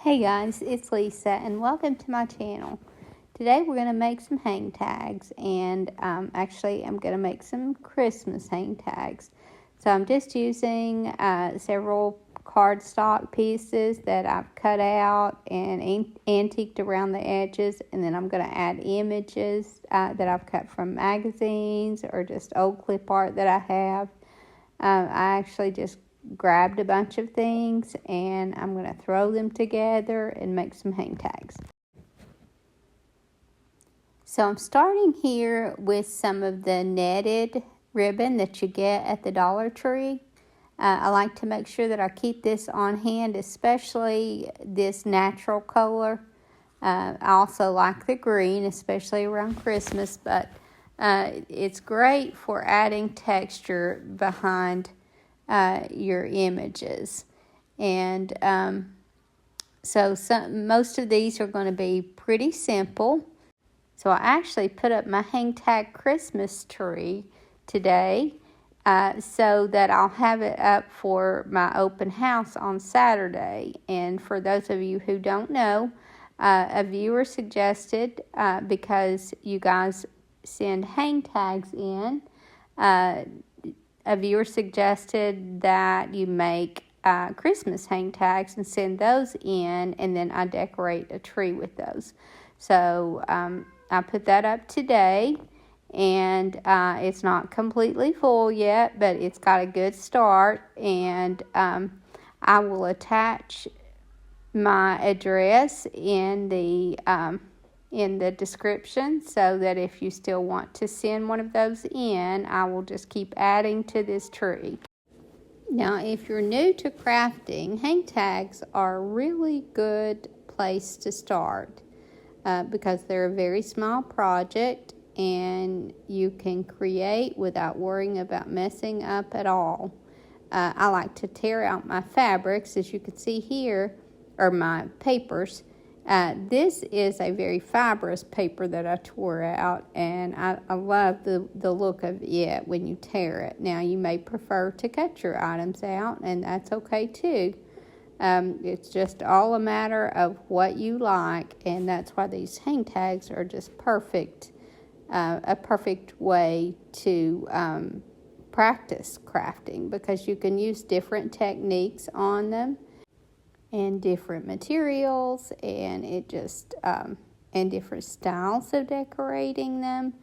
Hey guys, it's Lisa and welcome to my channel. Today we're going to make some hang tags and actually I'm going to make some Christmas hang tags. So I'm just using several cardstock pieces that I've cut out and antiqued around the edges, and then I'm going to add images that I've cut from magazines or just old clip art that I have. I actually just grabbed a bunch of things and I'm going to throw them together and make some hang tags. So I'm starting here with some of the netted ribbon that you get at the Dollar Tree. I like to make sure that I keep this on hand, especially this natural color. I also like the green, especially around Christmas, but it's great for adding texture behind your images. And so most of these are going to be pretty simple. So I actually put up my Hangtag Christmas tree today so that I'll have it up for my open house on Saturday. And for those of you who don't know, a viewer suggested, because you guys send hang tags in, a viewer suggested that you make Christmas hang tags and send those in, and then I decorate a tree with those. So I put that up today, and it's not completely full yet, but it's got a good start, and I will attach my address in the description, so that if you still want to send one of those in, I will just keep adding to this tree. Now, if you're new to crafting, hang tags are a really good place to start because they're a very small project and you can create without worrying about messing up at all. I like to tear out my fabrics, as you can see here, or my papers. This is a very fibrous paper that I tore out, and I love the look of it when you tear it. Now, you may prefer to cut your items out, and that's okay too. It's just all a matter of what you like, and that's why these hang tags are just perfect, a perfect way to practice crafting, because you can use different techniques on them and different materials, and it just and different styles of decorating them.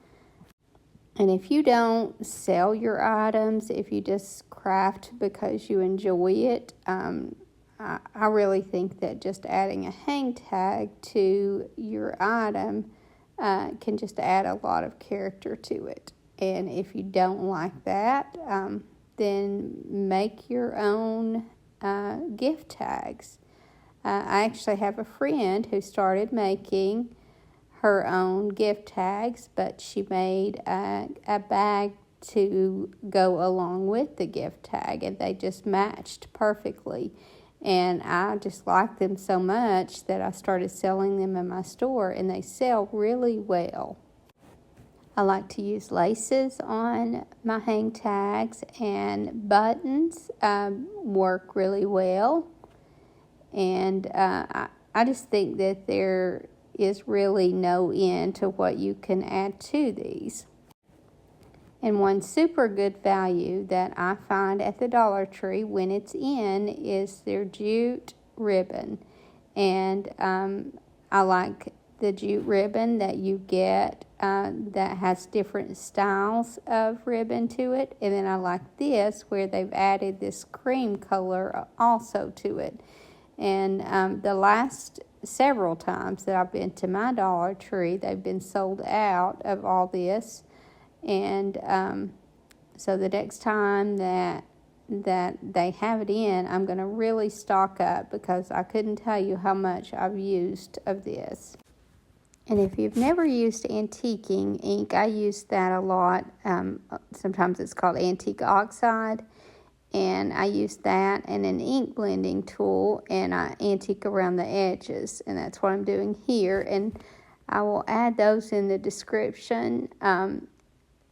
And if you don't sell your items, if you just craft because you enjoy it, I really think that just adding a hang tag to your item can just add a lot of character to it. And if you don't like that, then make your own gift tags. I actually have a friend who started making her own gift tags, but she made a bag to go along with the gift tag, and they just matched perfectly. And I just liked them so much that I started selling them in my store, and they sell really well. I like to use laces on my hang tags, and buttons work really well. And I just think that there is really no end to what you can add to these. And one super good value that I find at the Dollar Tree when it's in is their jute ribbon. And I like the jute ribbon that you get that has different styles of ribbon to it. And then I like this where they've added this cream color also to it. And the last several times that I've been to my Dollar Tree, they've been sold out of all this. And so the next time that they have it in, I'm going to really stock up, because I couldn't tell you how much I've used of this. And if you've never used antiquing ink, I use that a lot. Sometimes it's called antique oxide. And I use that and an ink blending tool, and I antique around the edges, and that's what I'm doing here. And I will add those in the description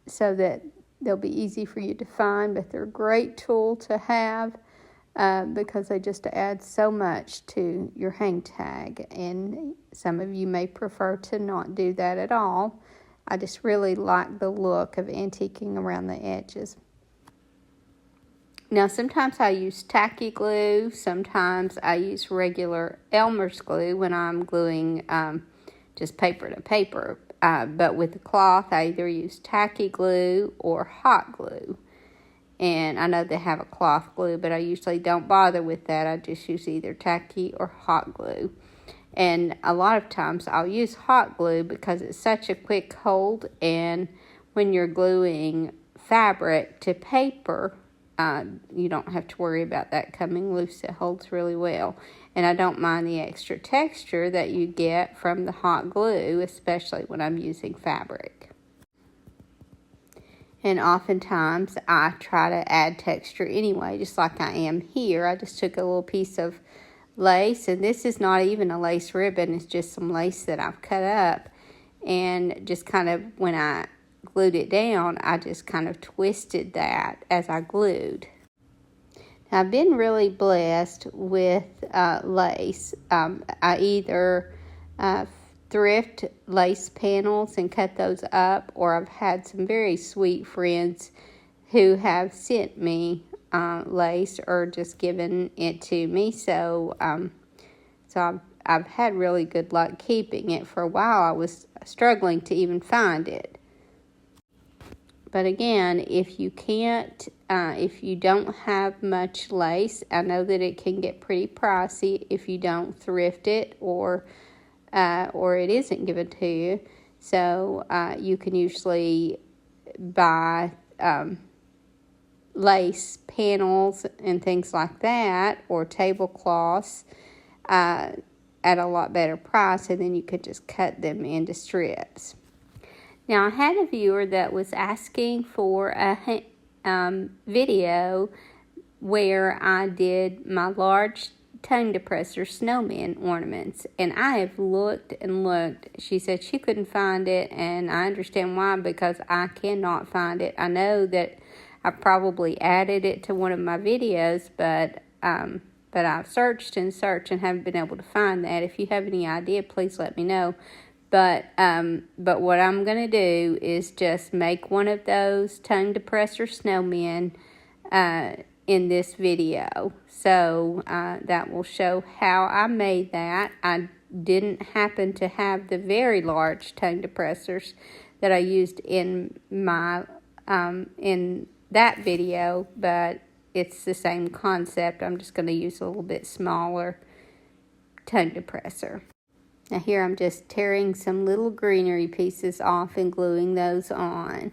so that they'll be easy for you to find, but they're a great tool to have because they just add so much to your hang tag, and some of you may prefer to not do that at all. I just really like the look of antiquing around the edges. Now, sometimes I use tacky glue. Sometimes I use regular Elmer's glue when I'm gluing just paper to paper. But with the cloth, I either use tacky glue or hot glue. And I know they have a cloth glue, but I usually don't bother with that. I just use either tacky or hot glue. And a lot of times I'll use hot glue because it's such a quick hold. And when you're gluing fabric to paper, you don't have to worry about that coming loose. It holds really well. And I don't mind the extra texture that you get from the hot glue, especially when I'm using fabric. And oftentimes I try to add texture anyway, just like I am here. I just took a little piece of lace, and this is not even a lace ribbon. It's just some lace that I've cut up. And just kind of, when I glued it down, I just kind of twisted that as I glued. Now, I've been really blessed with lace. I either thrift lace panels and cut those up, or I've had some very sweet friends who have sent me lace or just given it to me. So I've had really good luck keeping it. For a while I was struggling to even find it. But again, if you can't, if you don't have much lace, I know that it can get pretty pricey if you don't thrift it or it isn't given to you. So you can usually buy lace panels and things like that, or tablecloths at a lot better price, and then you could just cut them into strips. Now, I had a viewer that was asking for a video where I did my large tongue depressor snowman ornaments, and I have looked and looked. She said she couldn't find it, and I understand why, because I cannot find it. I know that I probably added it to one of my videos, but I've searched and searched and haven't been able to find that. If you have any idea, please let me know. But what I'm going to do is just make one of those tongue depressor snowmen in this video. So that will show how I made that. I didn't happen to have the very large tongue depressors that I used in my in that video, but it's the same concept. I'm just going to use a little bit smaller tongue depressor. Now here I'm just tearing some little greenery pieces off and gluing those on.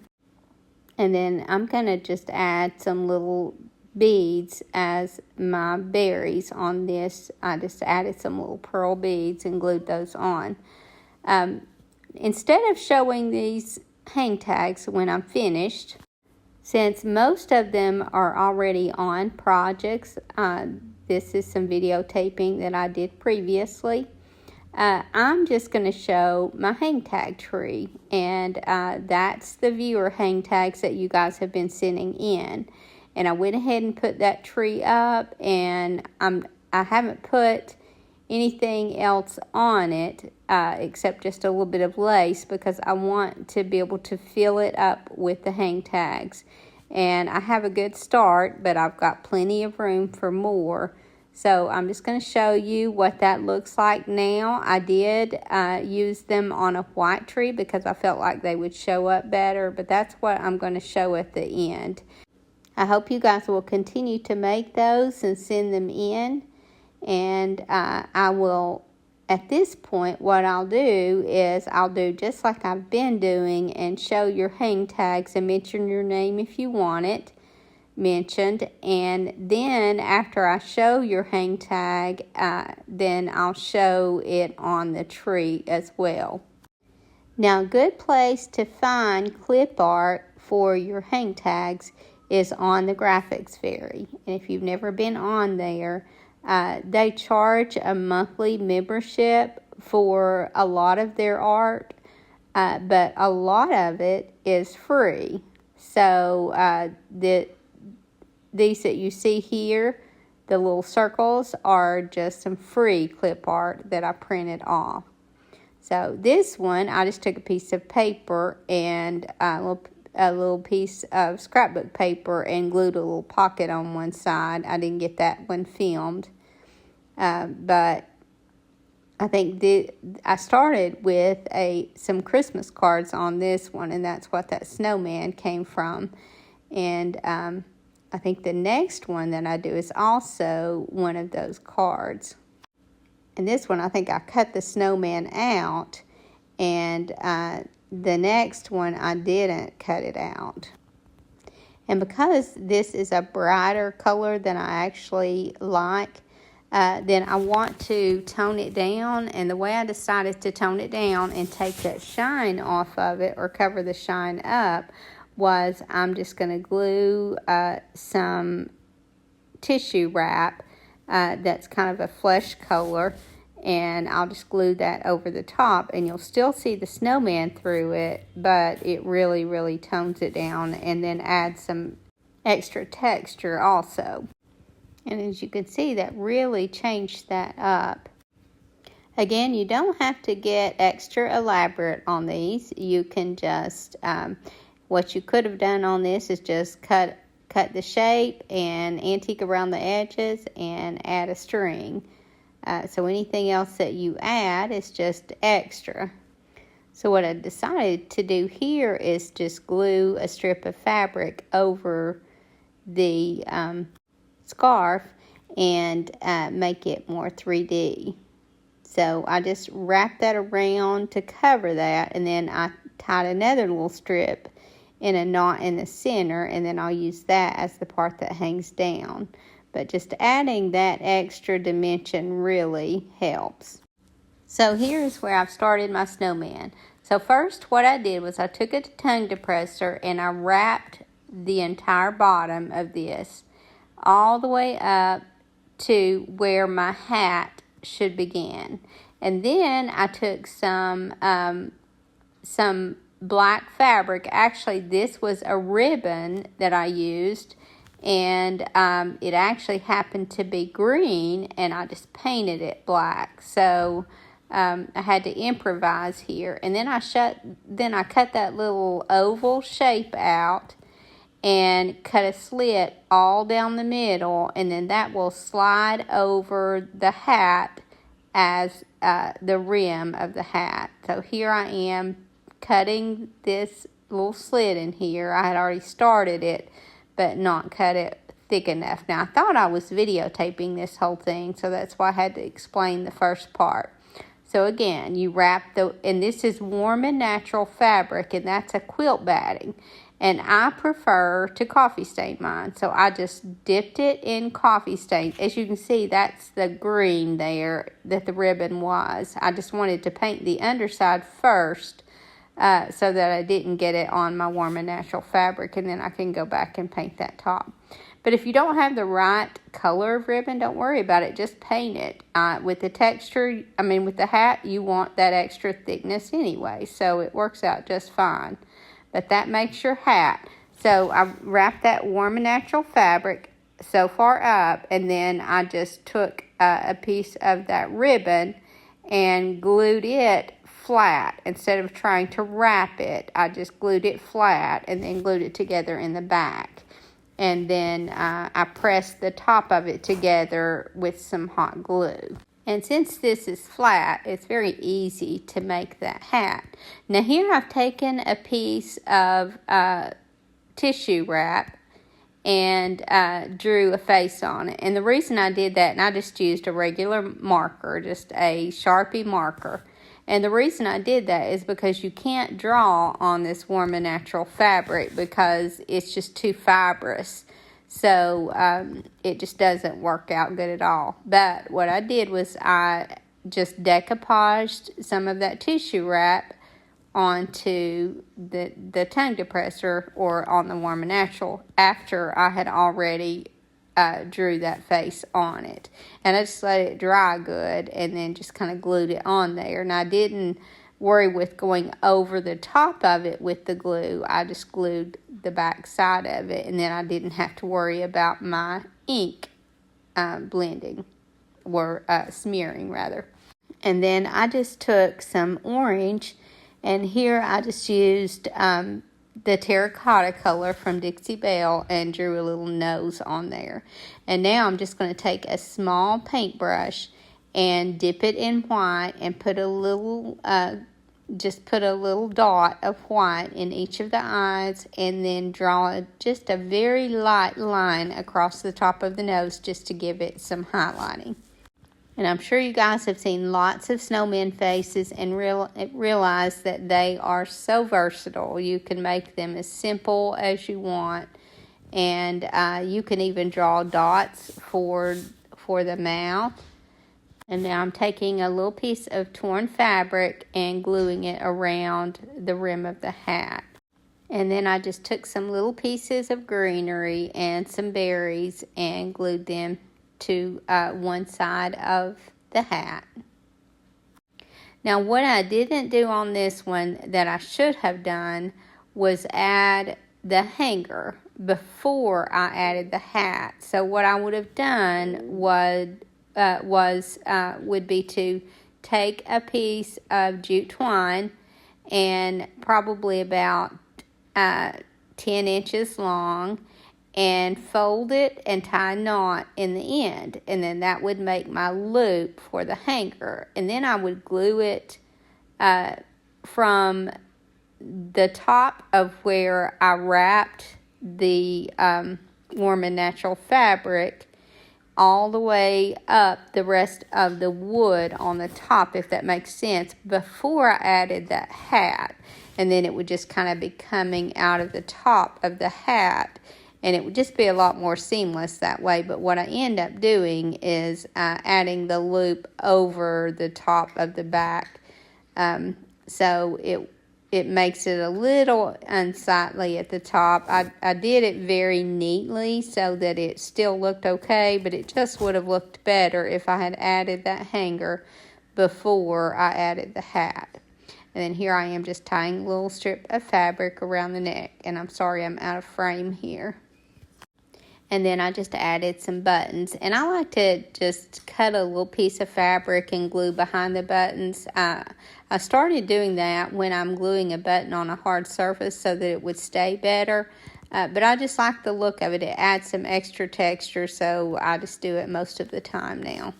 And then I'm going to just add some little beads as my berries on this. I just added some little pearl beads and glued those on. Instead of showing these hang tags when I'm finished, since most of them are already on projects, this is some videotaping that I did previously. I'm just going to show my hang tag tree, and that's the viewer hang tags that you guys have been sending in. And I went ahead and put that tree up, and I haven't put anything else on it except just a little bit of lace, because I want to be able to fill it up with the hang tags. And I have a good start, but I've got plenty of room for more. So I'm just going to show you what that looks like now. I did use them on a white tree because I felt like they would show up better, but that's what I'm going to show at the end. I hope you guys will continue to make those and send them in. And I will, at this point, what I'll do is I'll do just like I've been doing and show your hang tags and mention your name if you want it mentioned. And then after I show your hang tag, then I'll show it on the tree as well. Now, a good place to find clip art for your hang tags is on the Graphics Fairy. And if you've never been on there, they charge a monthly membership for a lot of their art, but a lot of it is free. So these that you see here, The little circles are just some free clip art that I printed off. So this one, I just took a piece of paper and a little piece of scrapbook paper and glued a little pocket on one side. I didn't get that one filmed, but I think I started with some Christmas cards on this one, and that's what that snowman came from. And I think the next one that I do is also one of those cards. And this one, I think I cut the snowman out, and the next one, I didn't cut it out. And because this is a brighter color than I actually like, then I want to tone it down. And the way I decided to tone it down and take that shine off of it, or cover the shine up, was I'm just going to glue some tissue wrap that's kind of a flesh color, and I'll just glue that over the top, and you'll still see the snowman through it, but it really, really tones it down, and then adds some extra texture also. And as you can see, that really changed that up. Again, you don't have to get extra elaborate on these. You can just, what you could have done on this is just cut the shape and antique around the edges and add a string. So anything else that you add is just extra. So what I decided to do here is just glue a strip of fabric over the scarf and make it more 3D. So I just wrapped that around to cover that, and then I tied another little strip in a knot in the center, and then I'll use that as the part that hangs down. But just adding that extra dimension really helps. So here's where I've started my snowman. So first what I did was I took a tongue depressor and I wrapped the entire bottom of this all the way up to where my hat should begin. And then I took some black fabric. Actually, this was a ribbon that I used, and it actually happened to be green, and I just painted it black. So I had to improvise here. And then I cut that little oval shape out and cut a slit all down the middle, and then that will slide over the hat as the rim of the hat. So here I am cutting this little slit in here. I had already started it, but not cut it thick enough. Now, I thought I was videotaping this whole thing, so that's why I had to explain the first part. So again, you wrap and this is warm and natural fabric, and that's a quilt batting. And I prefer to coffee stain mine, so I just dipped it in coffee stain. As you can see, that's the green there that the ribbon was. I just wanted to paint the underside first, so that I didn't get it on my warm and natural fabric, and then I can go back and paint that top. But if you don't have the right color of ribbon, don't worry about it. Just paint it. With the texture, with the hat, you want that extra thickness anyway, so it works out just fine. But that makes your hat. So I wrapped that warm and natural fabric so far up, and then I just took a piece of that ribbon and glued it flat. Instead of trying to wrap it, I just glued it flat and then glued it together in the back. And then I pressed the top of it together with some hot glue. And since this is flat, it's very easy to make that hat. Now here I've taken a piece of tissue wrap and drew a face on it. And the reason I did that, and I just used a regular marker, just a Sharpie marker. And the reason I did that is because you can't draw on this warm and natural fabric because it's just too fibrous. So it just doesn't work out good at all. But what I did was I just decoupaged some of that tissue wrap onto the tongue depressor, or on the warm and natural, after I had already drew that face on it. And I just let it dry good and then just kind of glued it on there. And I didn't worry with going over the top of it with the glue. I just glued the back side of it, and then I didn't have to worry about my ink blending, or smearing rather. And then I just took some orange, and here I just used the terracotta color from Dixie Belle and drew a little nose on there. And now I'm just going to take a small paintbrush and dip it in white and put a little dot of white in each of the eyes, and then draw just a very light line across the top of the nose just to give it some highlighting. And I'm sure you guys have seen lots of snowmen faces and realize that they are so versatile. You can make them as simple as you want, and you can even draw dots for the mouth. And now I'm taking a little piece of torn fabric and gluing it around the rim of the hat. And then I just took some little pieces of greenery and some berries and glued them to one side of the hat. Now, what I didn't do on this one that I should have done was add the hanger before I added the hat. So what I would have done would be to take a piece of jute twine, and probably about 10 inches long, and fold it and tie a knot in the end, and then that would make my loop for the hanger. And then I would glue it from the top of where I wrapped the warm and natural fabric all the way up the rest of the wood on the top, if that makes sense, before I added that hat. And then it would just kind of be coming out of the top of the hat, and it would just be a lot more seamless that way. But what I end up doing is adding the loop over the top of the back, so it makes it a little unsightly at the top. I did it very neatly so that it still looked okay, but it just would have looked better if I had added that hanger before I added the hat. And then here I am just tying a little strip of fabric around the neck, and I'm sorry I'm out of frame here. And then I just added some buttons, and I like to just cut a little piece of fabric and glue behind the buttons. I started doing that when I'm gluing a button on a hard surface so that it would stay better, but I just like the look of it. It adds some extra texture, so I just do it most of the time now.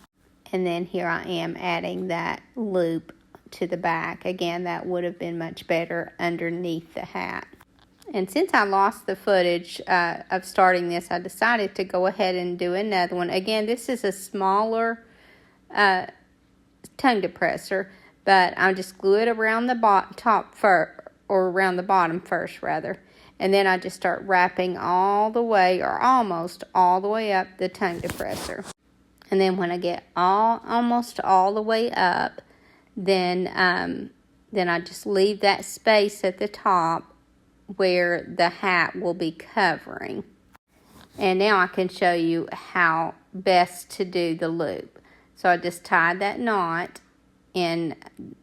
And then here I am adding that loop to the back. Again, that would have been much better underneath the hat. And since I lost the footage of starting this, I decided to go ahead and do another one. Again, this is a smaller tongue depressor, but I'll just glue it around the top first, or around the bottom first, rather. And then I just start wrapping all the way, or almost all the way up the tongue depressor. And then when I get almost all the way up, then I just leave that space at the top where the hat will be covering. And now I can show you how best to do the loop. So I just tied that knot in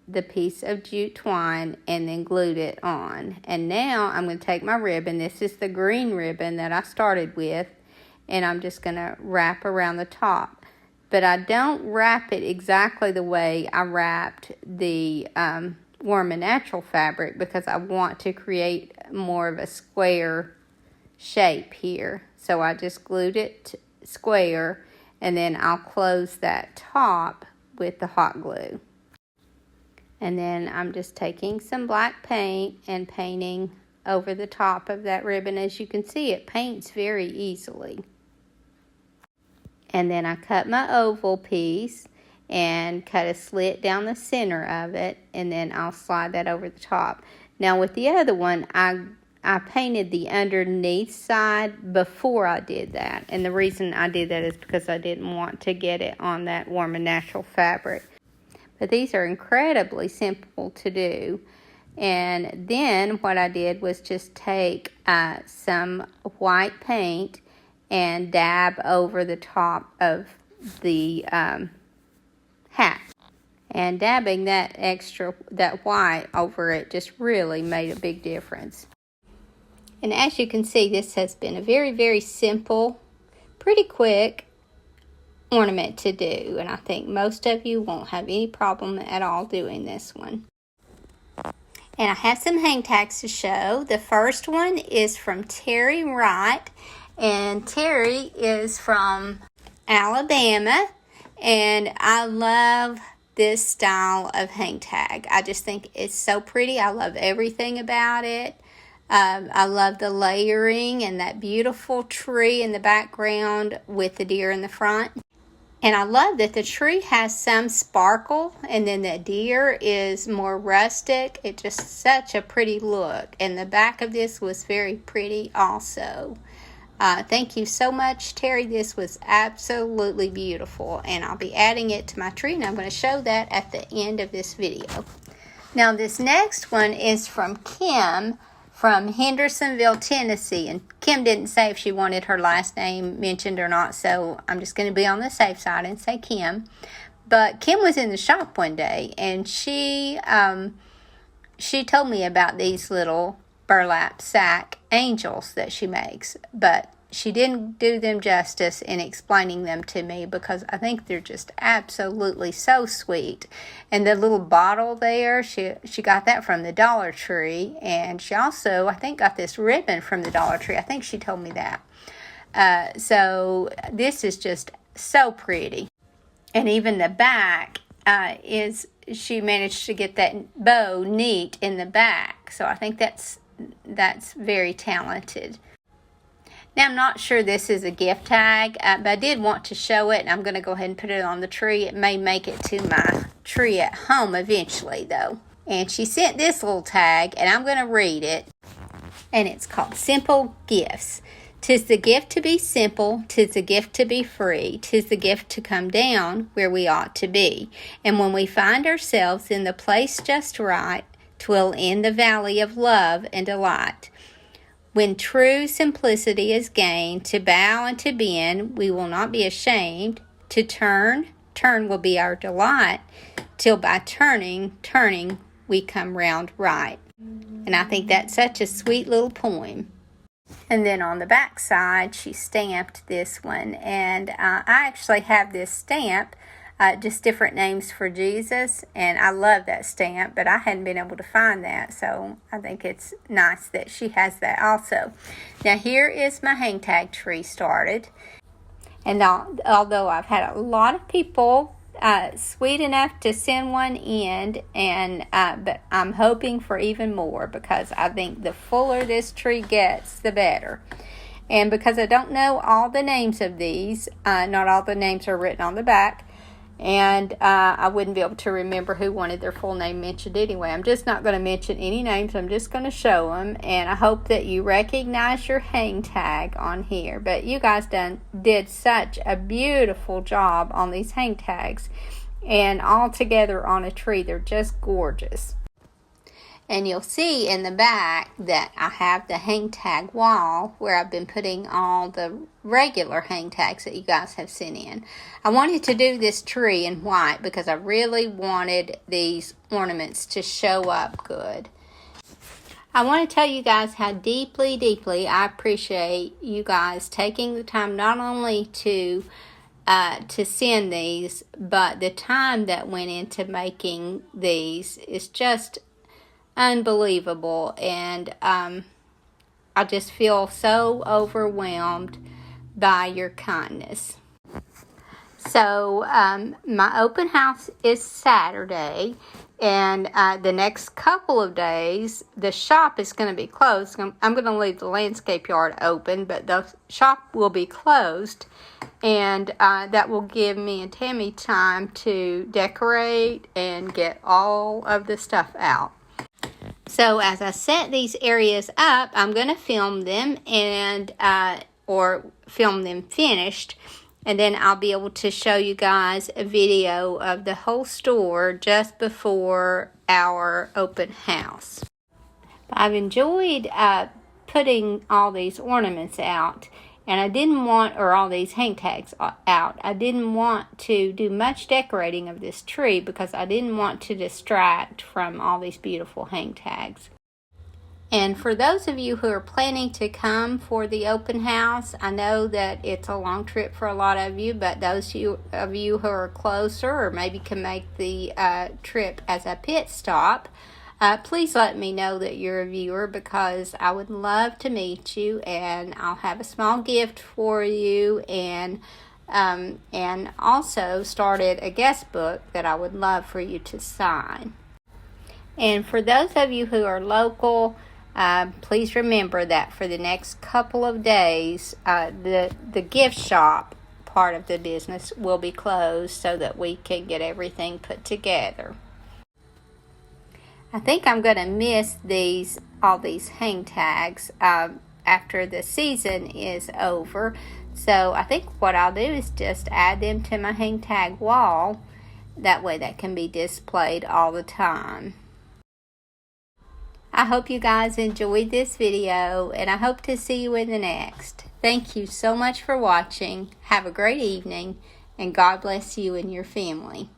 the piece of jute twine and then glued it on. And now I'm going to take my ribbon. This is the green ribbon that I started with, and I'm just going to wrap around the top. But I don't wrap it exactly the way I wrapped the warm and natural fabric, because I want to create more of a square shape here. So I just glued it square, and then I'll close that top with the hot glue. And then I'm just taking some black paint and painting over the top of that ribbon. As you can see, it paints very easily. And then I cut my oval piece and cut a slit down the center of it, and then I'll slide that over the top. Now with the other one, I painted the underneath side before I did that, and the reason I did that is because I didn't want to get it on that warm and natural fabric. But these are incredibly simple to do. And then what I did was just take some white paint and dab over the top of the hat. And dabbing that white over it just really made a big difference. And as you can see, this has been a very, very simple, pretty quick ornament to do, and I think most of you won't have any problem at all doing this one. And I have some hang tags to show. The first one is from Terry Wright, and Terry is from Alabama, and I love this style of hang tag. I just think it's so pretty. I love everything about it. I love the layering and that beautiful tree in the background with the deer in the front. And I love that the tree has some sparkle, and then the deer is more rustic. It's just such a pretty look. And the back of this was very pretty also. Thank you so much, Terry. This was absolutely beautiful. And I'll be adding it to my tree, and I'm going to show that at the end of this video. Now, this next one is from Kim from Hendersonville, Tennessee. And Kim didn't say if she wanted her last name mentioned or not, so I'm just going to be on the safe side and say Kim. But Kim was in the shop one day, and she told me about these little burlap sack angels that she makes, but she didn't do them justice in explaining them to me, because I think they're just absolutely so sweet. And the little bottle there, she got that from the Dollar Tree, and she also, I think, got this ribbon from the Dollar Tree. I think she told me that. So this is just so pretty. And even the back she managed to get that bow neat in the back. So I think that's very talented. Now, I'm not sure this is a gift tag, but I did want to show it, and I'm going to go ahead and put it on the tree. It may make it to my tree at home eventually, though. And she sent this little tag, and I'm going to read it. And it's called Simple Gifts. 'Tis the gift to be simple, 'tis the gift to be free, 'tis the gift to come down where we ought to be. And when we find ourselves in the place just right, 'twill end the valley of love and delight. When true simplicity is gained, to bow and to bend, we will not be ashamed. To turn will be our delight, till by turning, we come round right. And I think that's such a sweet little poem. And then on the back side, she stamped this one. And I actually have this stamp, just different names for Jesus. And I love that stamp, but I hadn't been able to find that. So I think it's nice that she has that also. Now, here is my hang tag tree started. And although I've had a lot of people sweet enough to send one in, but I'm hoping for even more, because I think the fuller this tree gets, the better. And because I don't know all the names of these, not all the names are written on the back, and I wouldn't be able to remember who wanted their full name mentioned anyway. I'm just not going to mention any names. I'm just going to show them, and I hope that you recognize your hang tag on here. But you guys did such a beautiful job on these hang tags, and all together on a tree. They're just gorgeous. And you'll see in the back that I have the hang tag wall where I've been putting all the regular hang tags that you guys have sent in. I wanted to do this tree in white because I really wanted these ornaments to show up good. I want to tell you guys how deeply I appreciate you guys taking the time not only to send these, but the time that went into making these is just unbelievable. And I just feel so overwhelmed by your kindness. So my open house is Saturday, and the next couple of days the shop is going to be closed. I'm going to leave the landscape yard open, but the shop will be closed, and that will give me and Tammy time to decorate and get all of the stuff out. So as I set these areas up, I'm going to film them or film them finished, and then I'll be able to show you guys a video of the whole store just before our open house. I've enjoyed putting all these ornaments out, and I didn't want, or all these hang tags out, I didn't want to do much decorating of this tree because I didn't want to distract from all these beautiful hang tags. And for those of you who are planning to come for the open house, I know that it's a long trip for a lot of you, but those of you who are closer or maybe can make the trip as a pit stop, please let me know that you're a viewer, because I would love to meet you, and I'll have a small gift for you, and also started a guest book that I would love for you to sign. And for those of you who are local, please remember that for the next couple of days, the gift shop part of the business will be closed so that we can get everything put together. I think I'm going to miss all these hang tags after the season is over. So I think what I'll do is just add them to my hang tag wall. That way that can be displayed all the time. I hope you guys enjoyed this video, and I hope to see you in the next. Thank you so much for watching. Have a great evening, and God bless you and your family.